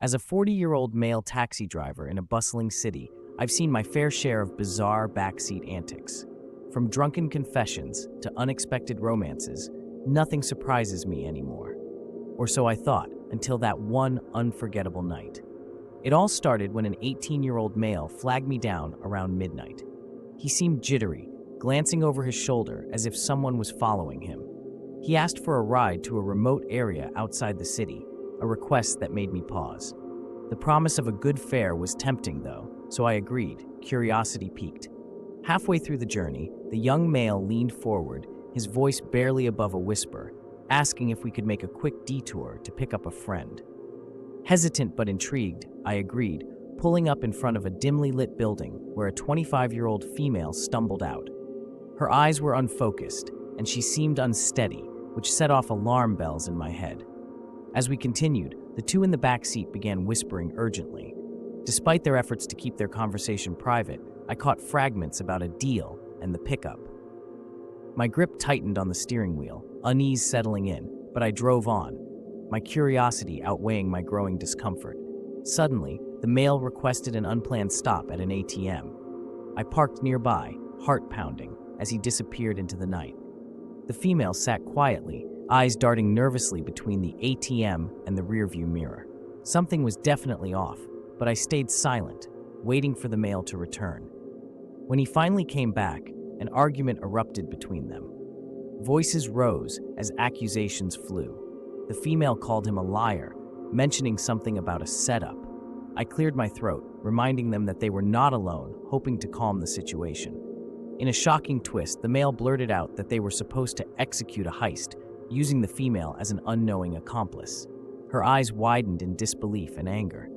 As a 40-year-old male taxi driver in a bustling city, I've seen my fair share of bizarre backseat antics. From drunken confessions to unexpected romances, nothing surprises me anymore. Or so I thought, until that one unforgettable night. It all started when an 18-year-old male flagged me down around midnight. He seemed jittery, glancing over his shoulder as if someone was following him. He asked for a ride to a remote area outside the city, a request that made me pause. The promise of a good fare was tempting, though, so I agreed, curiosity piqued. Halfway through the journey, the young male leaned forward, his voice barely above a whisper, asking if we could make a quick detour to pick up a friend. Hesitant but intrigued, I agreed, pulling up in front of a dimly lit building where a 25-year-old female stumbled out. Her eyes were unfocused, and she seemed unsteady, which set off alarm bells in my head. As we continued, the two in the back seat began whispering urgently. Despite their efforts to keep their conversation private, I caught fragments about a deal and the pickup. My grip tightened on the steering wheel, unease settling in, but I drove on, my curiosity outweighing my growing discomfort. Suddenly, the male requested an unplanned stop at an ATM. I parked nearby, heart pounding, as he disappeared into the night. The female sat quietly, eyes darting nervously between the ATM and the rearview mirror. Something was definitely off, but I stayed silent, waiting for the male to return. When he finally came back, an argument erupted between them. Voices rose as accusations flew. The female called him a liar, mentioning something about a setup. I cleared my throat, reminding them that they were not alone, hoping to calm the situation. In a shocking twist, the male blurted out that they were supposed to execute a heist, using the female as an unknowing accomplice. Her eyes widened in disbelief and anger.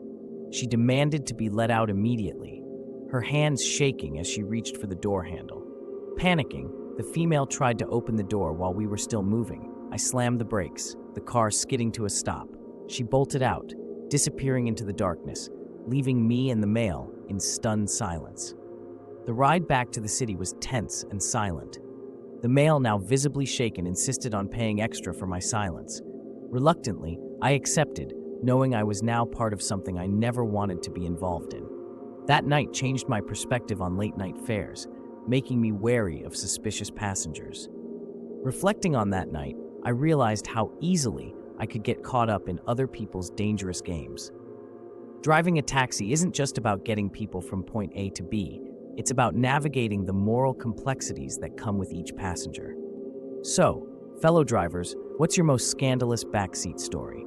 She demanded to be let out immediately, her hands shaking as she reached for the door handle. Panicking, the female tried to open the door while we were still moving. I slammed the brakes, the car skidding to a stop. She bolted out, disappearing into the darkness, leaving me and the male in stunned silence. The ride back to the city was tense and silent. The male, now visibly shaken, insisted on paying extra for my silence. Reluctantly, I accepted, knowing I was now part of something I never wanted to be involved in. That night changed my perspective on late-night fares, making me wary of suspicious passengers. Reflecting on that night, I realized how easily I could get caught up in other people's dangerous games. Driving a taxi isn't just about getting people from point A to B. It's about navigating the moral complexities that come with each passenger. So, fellow drivers, what's your most scandalous backseat story?